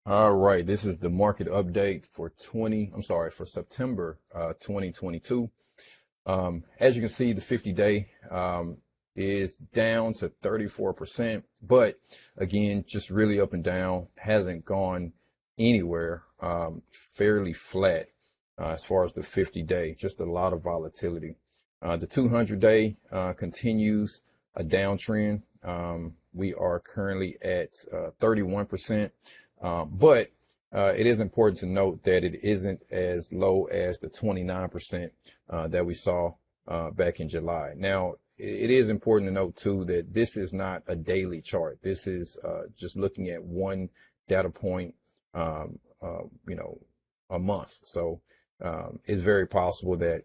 All right, this is the market update for for September 2022. As you can see, the 50-day is down to 34%, but again, just really up and down, hasn't gone anywhere, fairly flat as far as the 50-day, just a lot of volatility. The 200-day continues a downtrend. We are currently at 31%. But it is important to note that it isn't as low as the 29% that we saw back in July. Now, it is important to note too that this is not a daily chart. This is just looking at one data point, a month. So it's very possible that,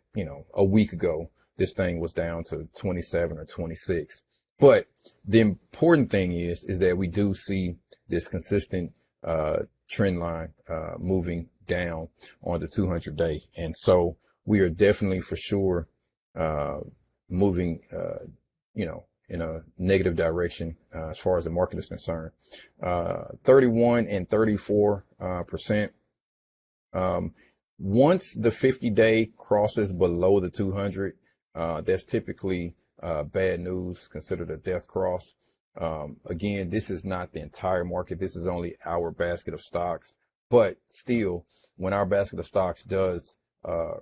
a week ago, this thing was down to 27 or 26. But the important thing is that we do see this consistent trend line moving down on the 200-day, and so we are definitely for sure moving in a negative direction as far as the market is concerned. 31 and 34%. Once the 50-day crosses below the 200, that's typically bad news, considered a death cross. Again, this is not the entire market. This is only our basket of stocks. But still, when our basket of stocks does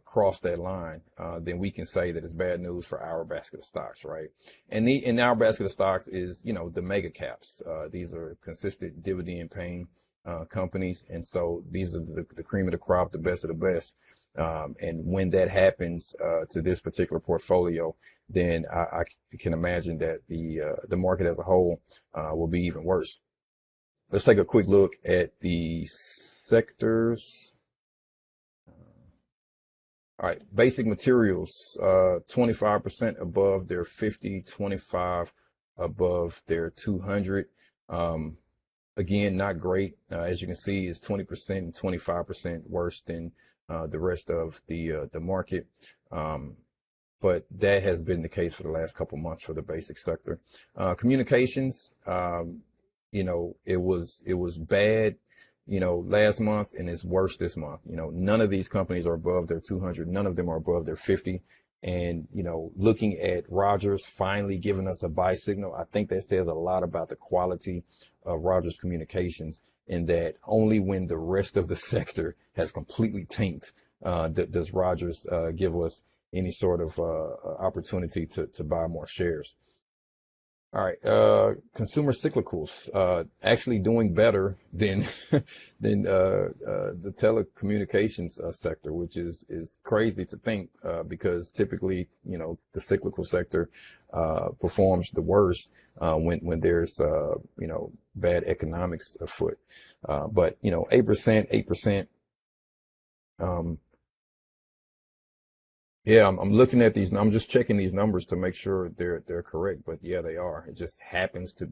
cross that line, then we can say that it's bad news for our basket of stocks, right? And in our basket of stocks is, the mega caps. These are consistent dividend paying companies. And so these are the cream of the crop, the best of the best. And when that happens to this particular portfolio, then I can imagine that the market as a whole will be even worse. Let's take a quick look at the sectors. All right, basic materials, 25% above their 50, 25 above their 200. Again, not great. As you can see, it's 20% and 25% worse than the rest of the market. But that has been the case for the last couple months for the basic sector. Communications, it was bad, last month, and it's worse this month. None of these companies are above their 200. None of them are above their 50. And, looking at Rogers finally giving us a buy signal, I think that says a lot about the quality of Rogers Communications, in that only when the rest of the sector has completely tanked does Rogers give us any sort of opportunity to buy more shares. All right, consumer cyclicals actually doing better than the telecommunications sector, which is crazy to think because typically the cyclical sector performs the worst when there's bad economics afoot. But 8%. Yeah, I'm looking at these. I'm just checking these numbers to make sure they're correct. But yeah, they are. It just happens to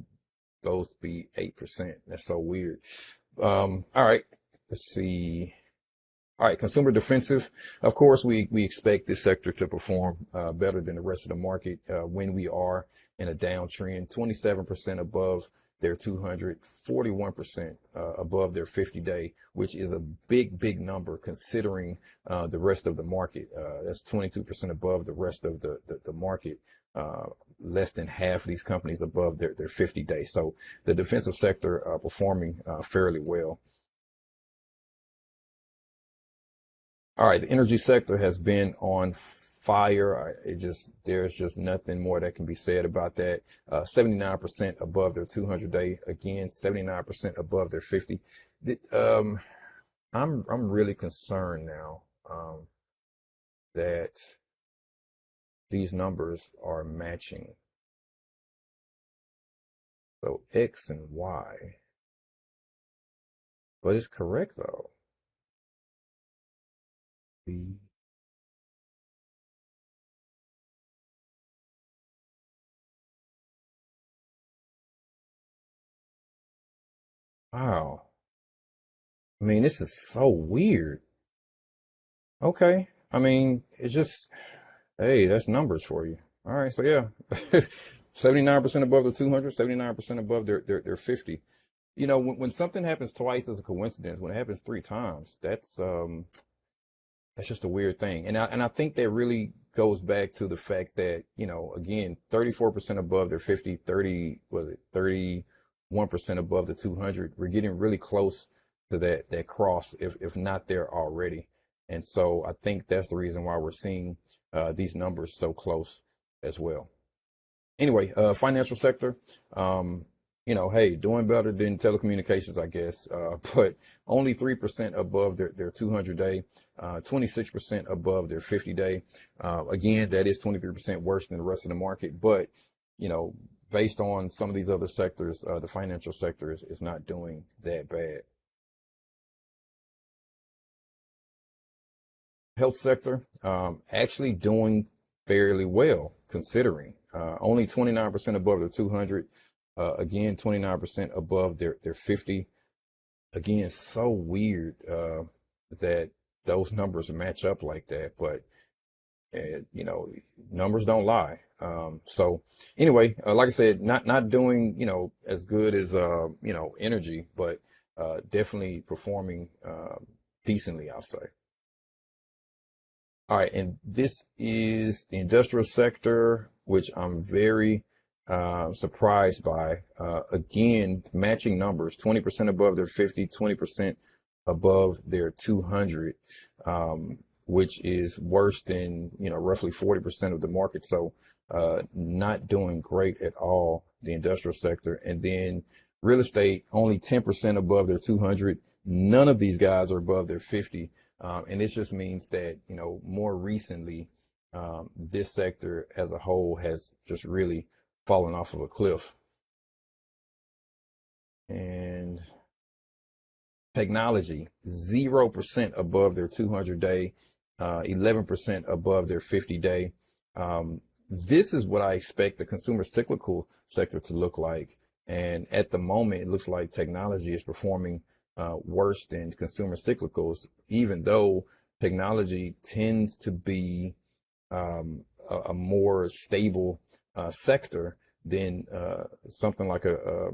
both be 8%. That's so weird. All right, let's see. All right, consumer defensive. Of course, we expect this sector to perform better than the rest of the market when we are in a downtrend. 27% above their 200, 41% above their 50-day, which is a big number considering the rest of the market. That's 22% above the rest of the market. Less than half of these companies above their 50-day. So the defensive sector performing fairly well. All right, the energy sector has been on fire. There's just nothing more that can be said about that. 79% above their 200-day. Again, 79% above their 50. I'm really concerned now that these numbers are matching. So X and Y. But it's correct though. Wow. I mean, this is so weird. Okay. I mean, it's just, hey, that's numbers for you. All right. So yeah, 79% above the 200, 79% above their 50. when something happens twice is a coincidence. When it happens three times, that's just a weird thing. And I think that really goes back to the fact that, again, 34% above their 50, 30, was it 31% above the 200. We're getting really close to that cross, if not there already. And so I think that's the reason why we're seeing these numbers so close as well. Anyway, financial sector, hey, doing better than telecommunications, I guess, but only 3% above their 200-day, 26% above their 50-day. Again, that is 23% worse than the rest of the market, but, based on some of these other sectors, the financial sector is not doing that bad. Health sector, actually doing fairly well considering, only 29% above the 200, again, 29% above their 50. Again, so weird, that those numbers match up like that, but numbers don't lie. So anyway, like I said, not doing, as good as, energy, but, definitely performing, decently, I'll say. All right, and this is the industrial sector, which I'm very surprised by. Again, matching numbers, 20% above their 50, 20% above their 200, which is worse than, roughly 40% of the market. So not doing great at all, the industrial sector. And then real estate, only 10% above their 200. None of these guys are above their 50. And this just means that, more recently, this sector as a whole has just really fallen off of a cliff. And technology, 0% above their 200-day, 11% above their 50-day. This is what I expect the consumer cyclical sector to look like. And at the moment, it looks like technology is performing worse than consumer cyclicals, even though technology tends to be a more stable sector than something like a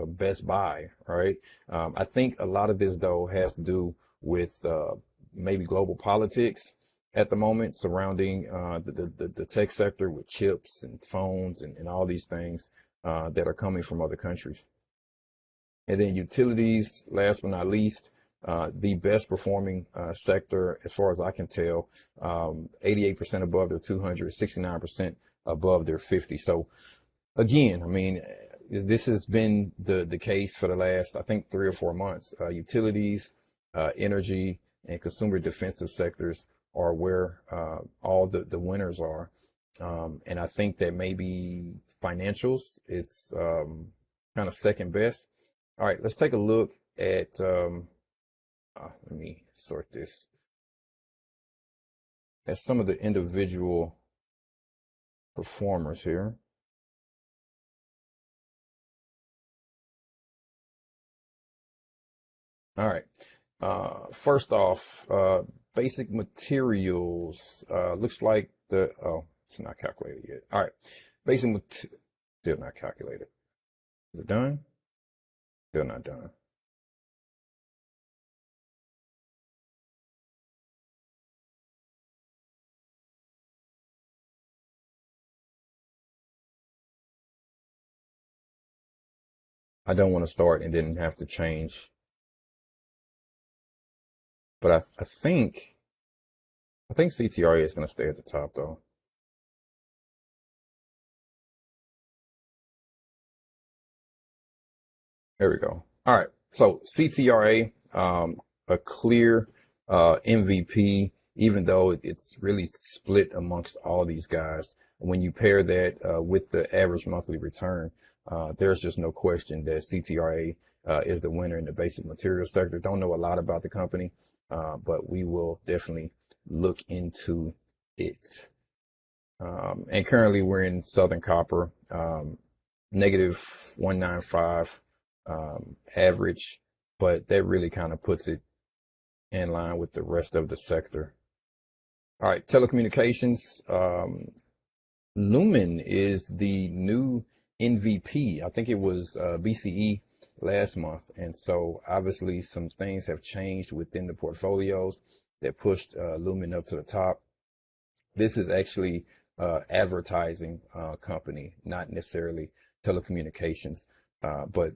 Best Buy, right? I think a lot of this, though, has to do with maybe global politics at the moment surrounding the tech sector with chips and phones and all these things that are coming from other countries. And then utilities, last but not least, the best performing sector, as far as I can tell, 88% above their 200, 69% above their 50. So again, I mean, this has been the case for the last, I think, 3 or 4 months. Utilities, energy, and consumer defensive sectors are where all the winners are. And I think that maybe financials is kind of second best. All right, let's take a look at, let me sort this, at some of the individual performers here. All right, first off, basic materials, looks like it's not calculated yet. All right, still not calculated. Is it done? Still not done. I don't want to start and then have to change, but I think CTRA is going to stay at the top though. There we go. All right. So CTRA, a clear MVP, even though it's really split amongst all these guys. When you pair that with the average monthly return, there's just no question that CTRA is the winner in the basic materials sector. Don't know a lot about the company, but we will definitely look into it. And currently we're in Southern Copper, negative 195 average, but that really kind of puts it in line with the rest of the sector. All right, telecommunications. Lumen is the new MVP. I think it was BCE last month. And so obviously some things have changed within the portfolios that pushed Lumen up to the top. This is actually advertising company, not necessarily telecommunications. But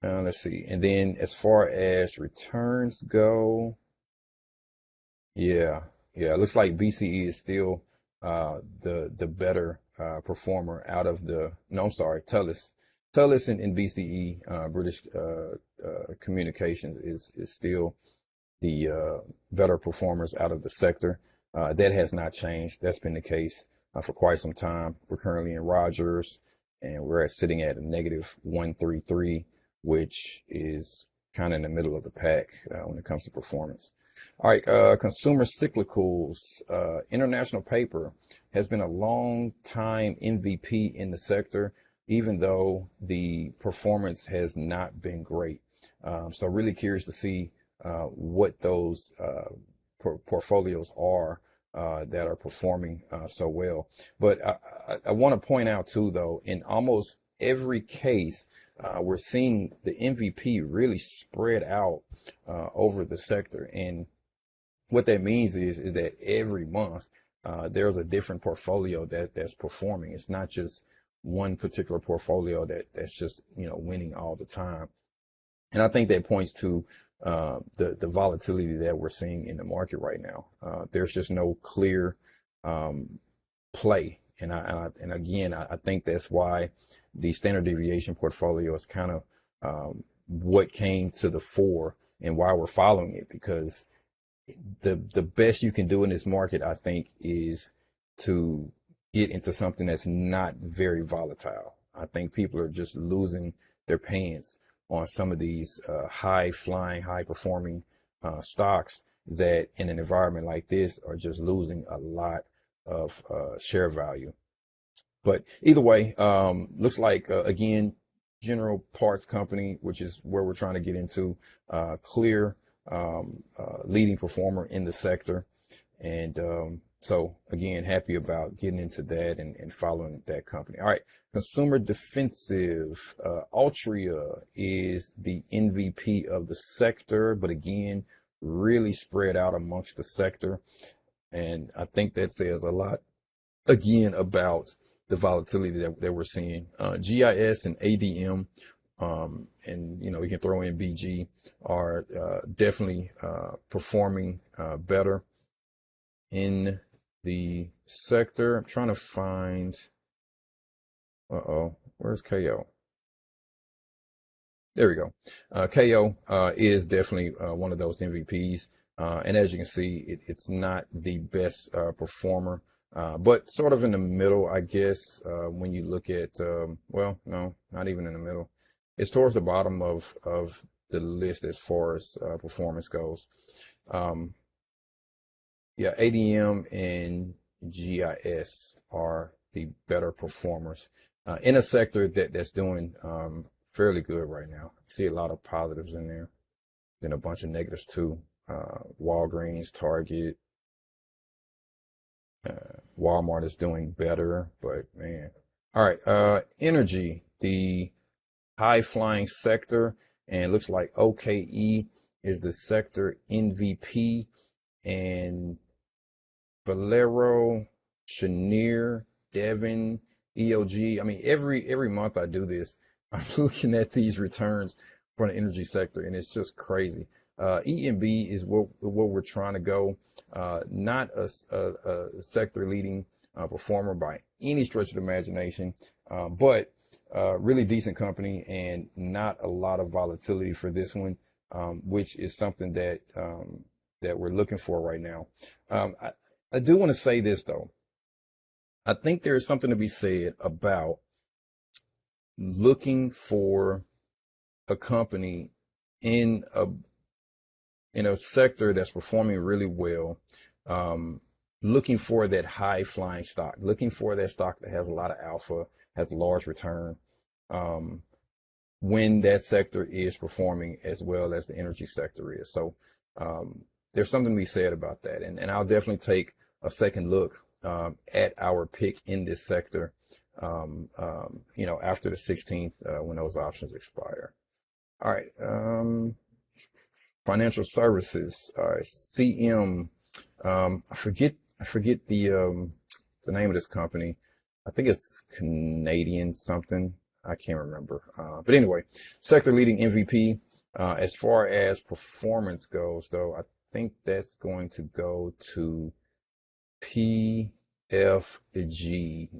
let's see. And then as far as returns go, yeah, it looks like BCE is still the better performer out of the, no, I'm sorry, Telus and BCE, British Communications is still the better performers out of the sector. That has not changed. That's been the case for quite some time. We're currently in Rogers, and we're sitting at a negative 133, which is kind of in the middle of the pack when it comes to performance. All right, consumer cyclicals. International Paper has been a long time MVP in the sector, even though the performance has not been great. So really curious to see what those portfolios are that are performing so well. But I want to point out too, though, in almost every case, we're seeing the MVP really spread out over the sector. And what that means is that every month there's a different portfolio that's performing. It's not just one particular portfolio that's just, winning all the time. And I think that points to the volatility that we're seeing in the market right now. There's just no clear play. And again, I think that's why the standard deviation portfolio is kind of what came to the fore and why we're following it, because the best you can do in this market, I think, is to get into something that's not very volatile. I think people are just losing their pants on some of these high flying, high performing stocks that in an environment like this are just losing a lot of share value. But either way, looks like, again, General Parts Company, which is where we're trying to get into, clear leading performer in the sector. And so, again, happy about getting into that and following that company. All right, consumer defensive. Altria is the MVP of the sector, but again, really spread out amongst the sector. And I think that says a lot, again, about the volatility that we're seeing. GIS and ADM, and, we can throw in BG, are definitely performing better in the sector. I'm trying to find, where's KO? There we go. KO is definitely one of those MVPs. And as you can see, it's not the best performer, but sort of in the middle, I guess, when you look at, well, no, not even in the middle. It's towards the bottom of the list as far as performance goes. Yeah, ADM and GIS are the better performers in a sector that's doing fairly good right now. See a lot of positives in there, then a bunch of negatives too. Walgreens, Target, Walmart is doing better, but man. All right, energy, the high flying sector, and it looks like OKE is the sector MVP, and Valero, Cheniere, Devon, EOG. I mean, every month I do this, I'm looking at these returns for the energy sector, and it's just crazy. EMB is what we're trying to go. Not a sector leading performer by any stretch of the imagination, but really decent company and not a lot of volatility for this one, which is something that we're looking for right now. I do want to say this though. I think there is something to be said about looking for a company in a sector that's performing really well, looking for that high flying stock, looking for that stock that has a lot of alpha, has large return, when that sector is performing as well as the energy sector is. So there's something to be said about that. And I'll definitely take a second look at our pick in this sector after the 16th, when those options expire. All right. Financial services. All right. CM. I forget the name of this company. I think it's Canadian something. I can't remember. But anyway, sector leading MVP. As far as performance goes, though, I think that's going to go to PFG.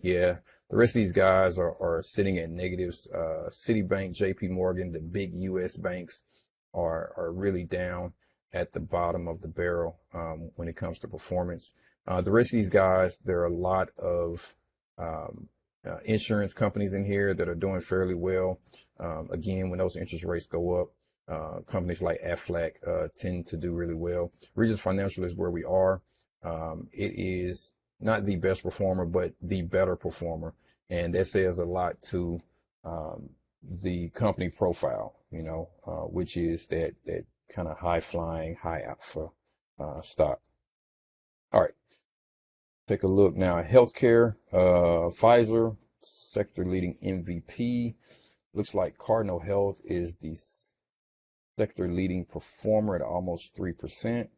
Yeah, the rest of these guys are sitting at negatives. Citibank, JP Morgan, the big US banks are really down at the bottom of the barrel when it comes to performance. The rest of these guys, there are a lot of insurance companies in here that are doing fairly well. Again, when those interest rates go up, companies like Aflac tend to do really well. Regions Financial is where we are. It is not the best performer, but the better performer. And that says a lot to the company profile, which is that kind of high flying, high alpha stock. All right. Take a look now at healthcare. Pfizer, sector leading MVP. Looks like Cardinal Health is the sector leading performer at almost 3%.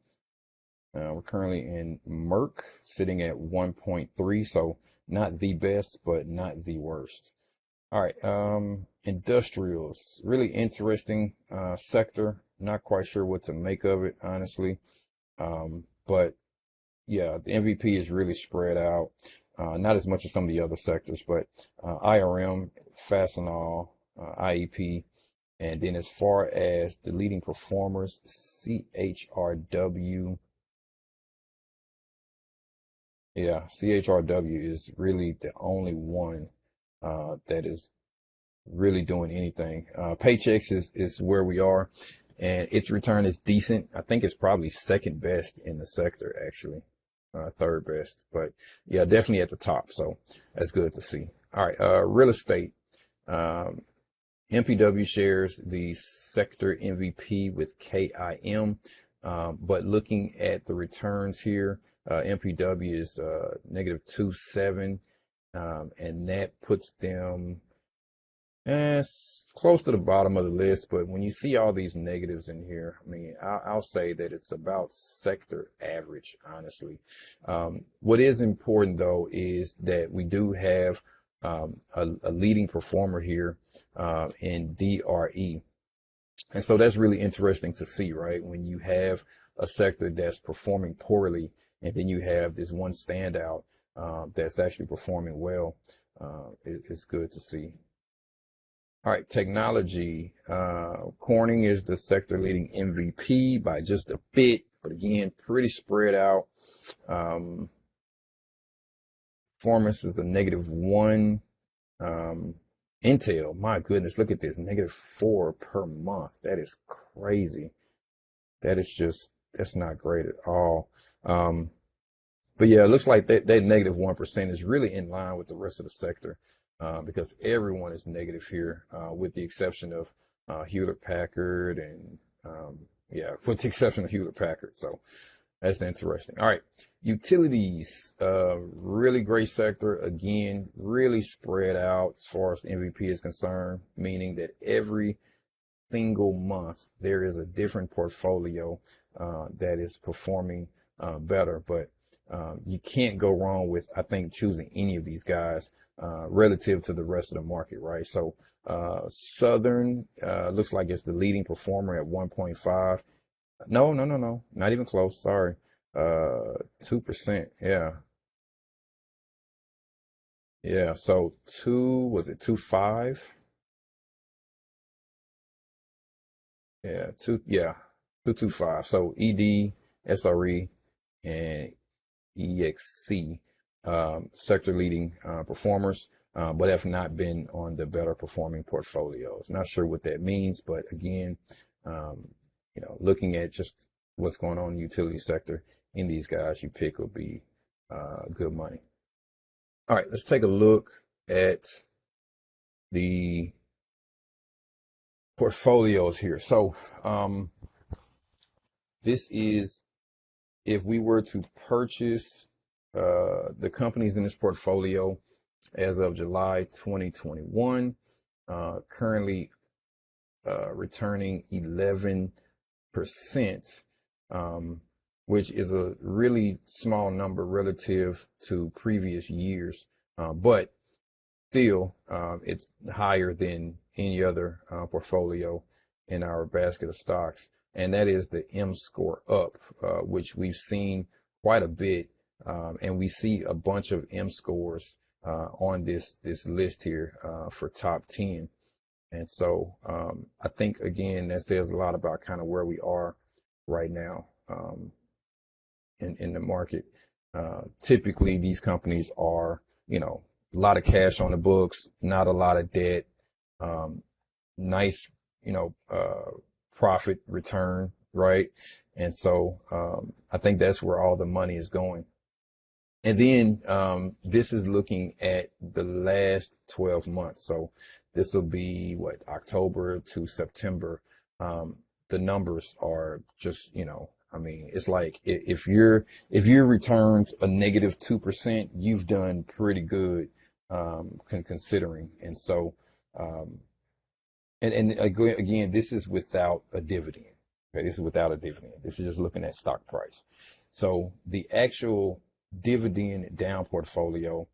We're currently in Merck, sitting at 1.3, so not the best, but not the worst. All right, industrials, really interesting sector. Not quite sure what to make of it, honestly. But yeah, the MVP is really spread out. Not as much as some of the other sectors, but IRM, Fastenal, IEP, and then as far as the leading performers, CHRW. Yeah, CHRW is really the only one that is really doing anything. Paychex is where we are, and its return is decent. I think it's probably second best in the sector, actually, third best. But yeah, definitely at the top. So that's good to see. All right, real estate. MPW shares the sector MVP with KIM. But looking at the returns here, MPW is negative 2.7, and that puts them close to the bottom of the list. But when you see all these negatives in here, I mean, I'll say that it's about sector average, honestly. What is important, though, is that we do have a leading performer here in DRE. And so that's really interesting to see, right? When you have a sector that's performing poorly, and then you have this one standout that's actually performing well, it's good to see. All right, technology. Corning is the sector leading MVP by just a bit, but again, pretty spread out. Performance is a -1. Intel, my goodness, look at this, -4 per month. That is crazy. That's not great at all. But yeah, it looks like that -1% is really in line with the rest of the sector, because everyone is negative here, with the exception of Hewlett Packard and with the exception of Hewlett Packard. So that's interesting. All right, utilities, really great sector. Again, really spread out as far as the MVP is concerned, meaning that every single month there is a different portfolio that is performing better. But you can't go wrong with, I think, choosing any of these guys relative to the rest of the market, right? So Southern looks like it's the leading performer at 1.5. No, not even close. Sorry. 2%. Yeah. Yeah. So was it 2.5? Yeah. 2.25. So ED, SRE, and EXC, sector leading performers, but have not been on the better performing portfolios. Not sure what that means, but again, looking at just what's going on in the utility sector, in these guys you pick will be good money. All right, let's take a look at the portfolios here. So this is if we were to purchase the companies in this portfolio as of July 2021, currently returning 11%, which is a really small number relative to previous years, but still, it's higher than any other portfolio in our basket of stocks. And that is the M score up, which we've seen quite a bit. And we see a bunch of M scores on this list here for top 10. And so I think, again, that says a lot about kind of where we are right now in the market. Typically, these companies are, a lot of cash on the books, not a lot of debt, nice, profit return, right? And so I think that's where all the money is going. And then this is looking at the last 12 months. So this will be October to September. The numbers are just, it's like if you returned a negative 2%, you've done pretty good, considering. And so, and again, this is without a dividend. Okay, this is without a dividend. This is just looking at stock price. So the actual dividend down portfolio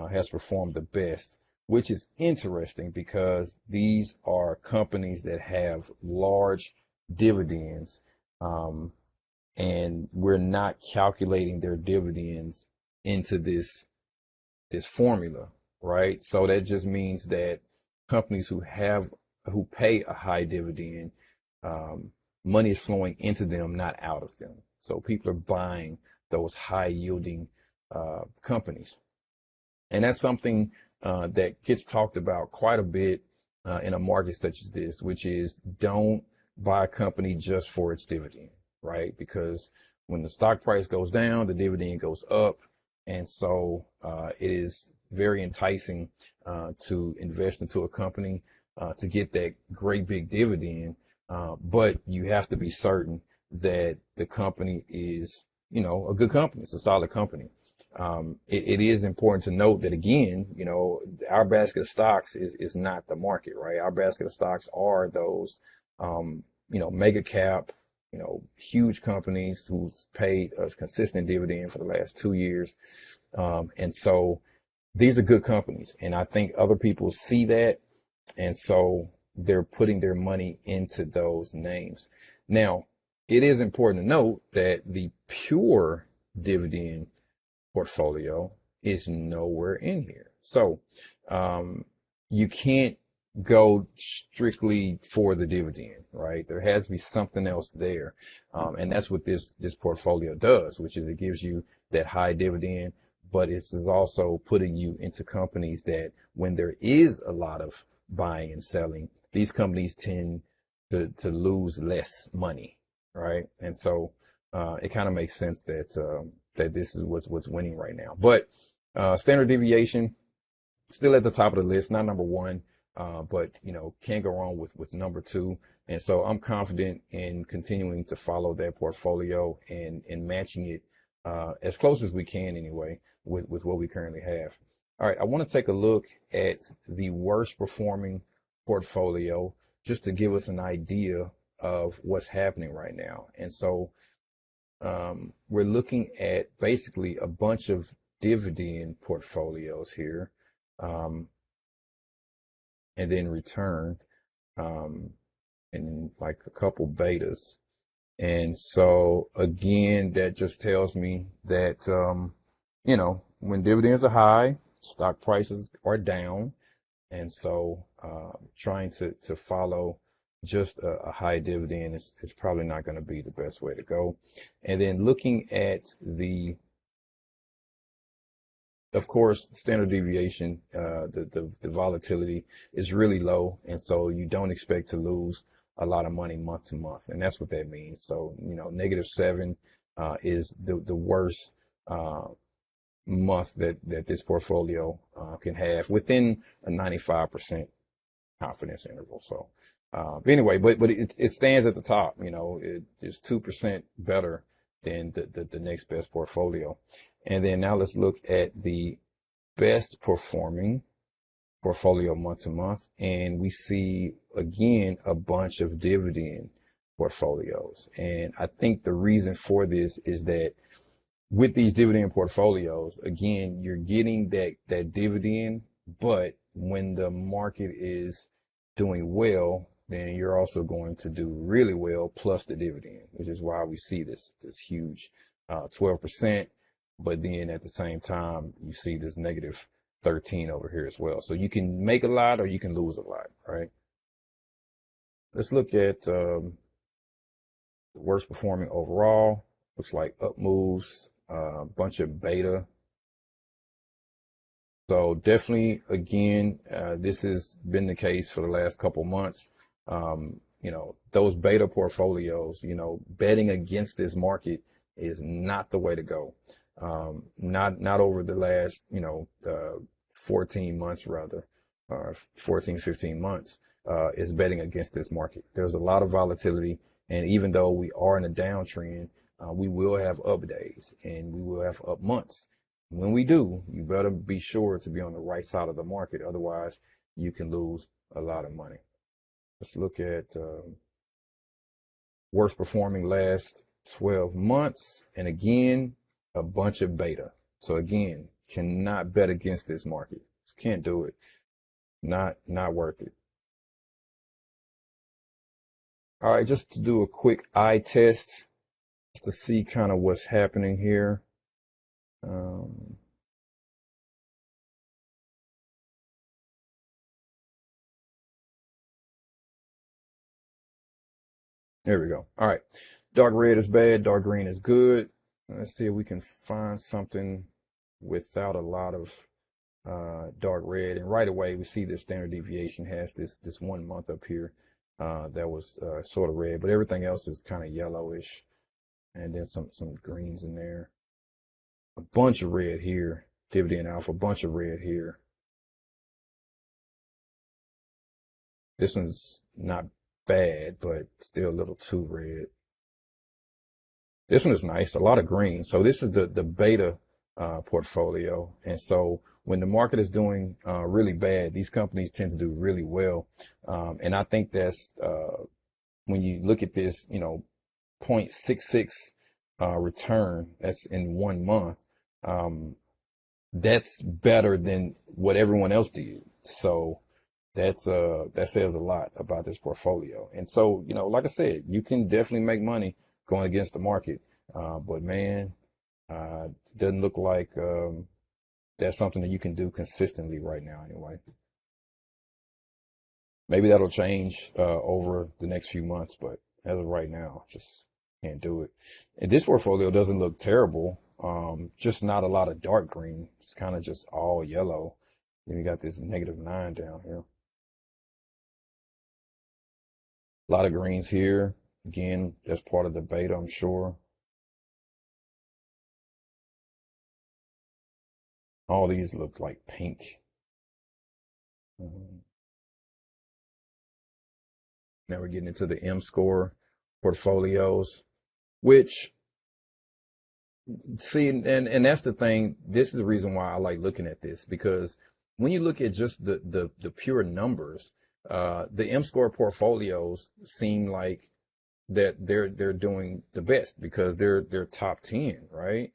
has performed the best, which is interesting because these are companies that have large dividends, and we're not calculating their dividends into this formula, right? So that just means that companies who pay a high dividend, money is flowing into them, not out of them. So people are buying those high yielding companies. And that's something that gets talked about quite a bit in a market such as this, which is don't buy a company just for its dividend, right? Because when the stock price goes down, the dividend goes up. And so it is very enticing to invest into a company to get that great big dividend. But you have to be certain that the company is, a good company. It's a solid company. It is important to note that, again, our basket of stocks is not the market, right? Our basket of stocks are those, mega cap, huge companies who's paid a consistent dividend for the last 2 years. And so these are good companies. And I think other people see that. And so they're putting their money into those names. Now, it is important to note that the pure dividend portfolio is nowhere in here. So you can't go strictly for the dividend, right? There has to be something else there. And that's what this portfolio does, which is it gives you that high dividend, but it's also putting you into companies that when there is a lot of buying and selling, these companies tend to lose less money, right? And so it kind of makes sense that that this is what's winning right now. But standard deviation still at the top of the list, not number one, but can't go wrong with number two. And so I'm confident in continuing to follow that portfolio and matching it as close as we can anyway with what we currently have. All right, I want to take a look at the worst performing portfolio just to give us an idea of what's happening right now. And so we're looking at basically a bunch of dividend portfolios here, and then return, and like a couple betas. And so again, that just tells me that, when dividends are high, stock prices are down. And so trying to follow just a high dividend is probably not going to be the best way to go. And then looking at of course, standard deviation, the volatility is really low. And so you don't expect to lose a lot of money month to month. And that's what that means. So, -7 is the worst month that this portfolio can have within a 95% confidence interval. So anyway, but it stands at the top. It is 2% better than the next best portfolio. And then now let's look at the best performing portfolio month to month. And we see again a bunch of dividend portfolios. And I think the reason for this is that with these dividend portfolios, again, you're getting that dividend, but when the market is doing well, then you're also going to do really well plus the dividend, which is why we see this huge 12%. But then at the same time, you see this negative 13 over here as well. So you can make a lot or you can lose a lot, right? Let's look at worst performing overall. Looks like up moves, a bunch of beta. So definitely, again, this has been the case for the last couple months. Those beta portfolios, betting against this market is not the way to go. Not over the last, 14 months rather, 14, 15 months, is betting against this market. There's a lot of volatility. And even though we are in a downtrend, we will have up days and we will have up months. When we do, you better be sure to be on the right side of the market. Otherwise, you can lose a lot of money. Let's look at worst performing last 12 months. And again, a bunch of beta. So again, cannot bet against this market. Just can't do it. Not worth it. All right, just to do a quick eye test, just to see kind of what's happening here. There we go. All right. Dark red is bad. Dark green is good. Let's see if we can find something without a lot of dark red. And right away, we see the standard deviation has this 1 month up here that was sort of red, but everything else is kind of yellowish. And then some greens in there. A bunch of red here. Dividend alpha, a bunch of red here. This one's not bad, but still a little too red. This one is nice, a lot of green. So this is the beta portfolio. And so when the market is doing really bad, these companies tend to do really well. And I think that's when you look at this, 0.66 return, that's in 1 month. That's better than what everyone else did. So that says a lot about this portfolio. And so, like I said, you can definitely make money going against the market. But man, doesn't look like that's something that you can do consistently right now anyway. Maybe that'll change over the next few months, but as of right now, just can't do it. And this portfolio doesn't look terrible. Just not a lot of dark green. It's kind of just all yellow. Then you got this -9 down here. A lot of greens here. Again, that's part of the beta, I'm sure. All these look like pink. Now we're getting into the M score portfolios, which see, and that's the thing. This is the reason why I like looking at this, because when you look at just the pure numbers, the M score portfolios seem like that they're doing the best because they're top 10, right?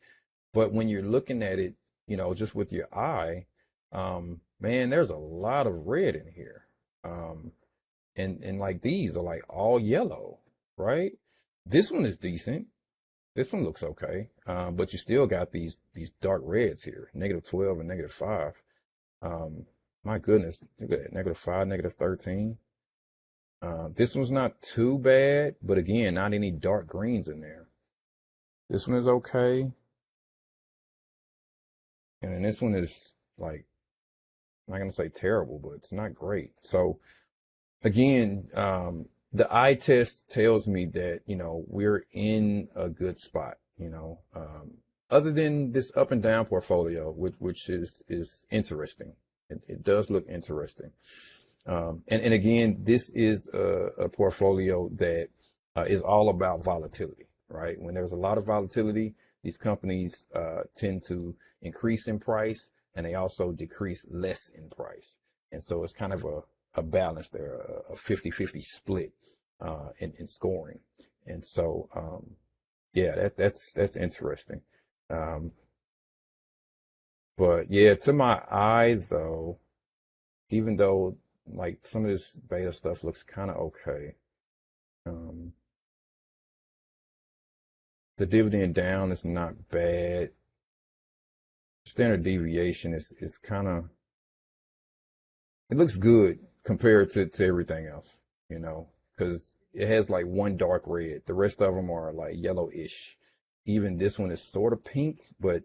But when you're looking at it, just with your eye, man, there's a lot of red in here. And like these are like all yellow, right? This one is decent. This one looks okay. But you still got these dark reds here, -12 and -5. My goodness, look at that, -5, -13. This one's not too bad, but again, not any dark greens in there. This one is okay. And then this one is like, I'm not going to say terrible, but it's not great. So again, the eye test tells me that, we're in a good spot, other than this up and down portfolio, which is interesting. It does look interesting. And again, this is a portfolio that is all about volatility, right? When there's a lot of volatility, these companies tend to increase in price. and they also decrease less in price. And so it's kind of a balance there, a 50-50 split in scoring. And so, yeah, that's interesting. Um, but yeah, to my eye though, even though like some of this beta stuff looks kind of okay, um, the dividend down is not bad. Standard deviation is kind of, it looks good compared to everything else, you know, because it has like one dark red. The rest of them are like yellowish. Even this one is sort of pink, but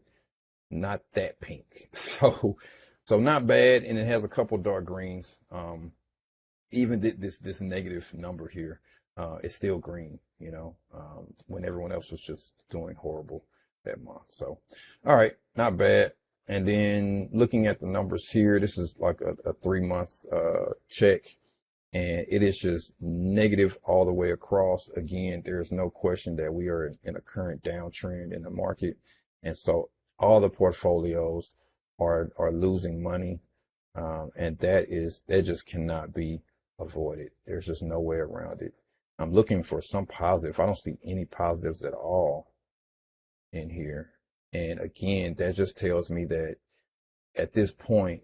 not that pink. So not bad. And it has a couple dark greens. Even this negative number here, is still green, you know, when everyone else was just doing horrible that month. So, all right, not bad. And then looking at the numbers here, this is like a 3-month check, and it is just negative all the way across. Again, there's no question that we are in a current downtrend in the market, and so all the portfolios are losing money, and that just cannot be avoided. There's just no way around it. I'm looking for some positive. I don't see any positives at all in here. And again, that just tells me that at this point,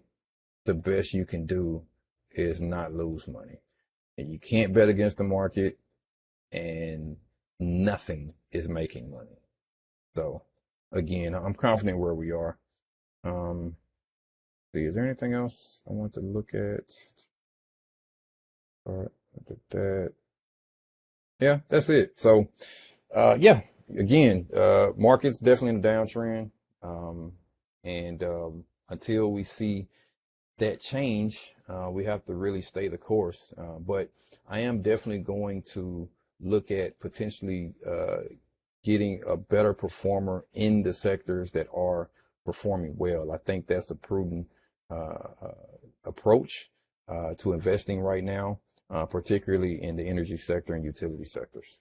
the best you can do is not lose money. And you can't bet against the market, and nothing is making money. So again, I'm confident where we are. See, is there anything else I want to look at? All right, I did that. Yeah, that's it. So, yeah, again, market's definitely in a downtrend. And until we see that change, we have to really stay the course. But I am definitely going to look at potentially getting a better performer in the sectors that are performing well. I think that's a prudent approach to investing right now, particularly in the energy sector and utility sectors.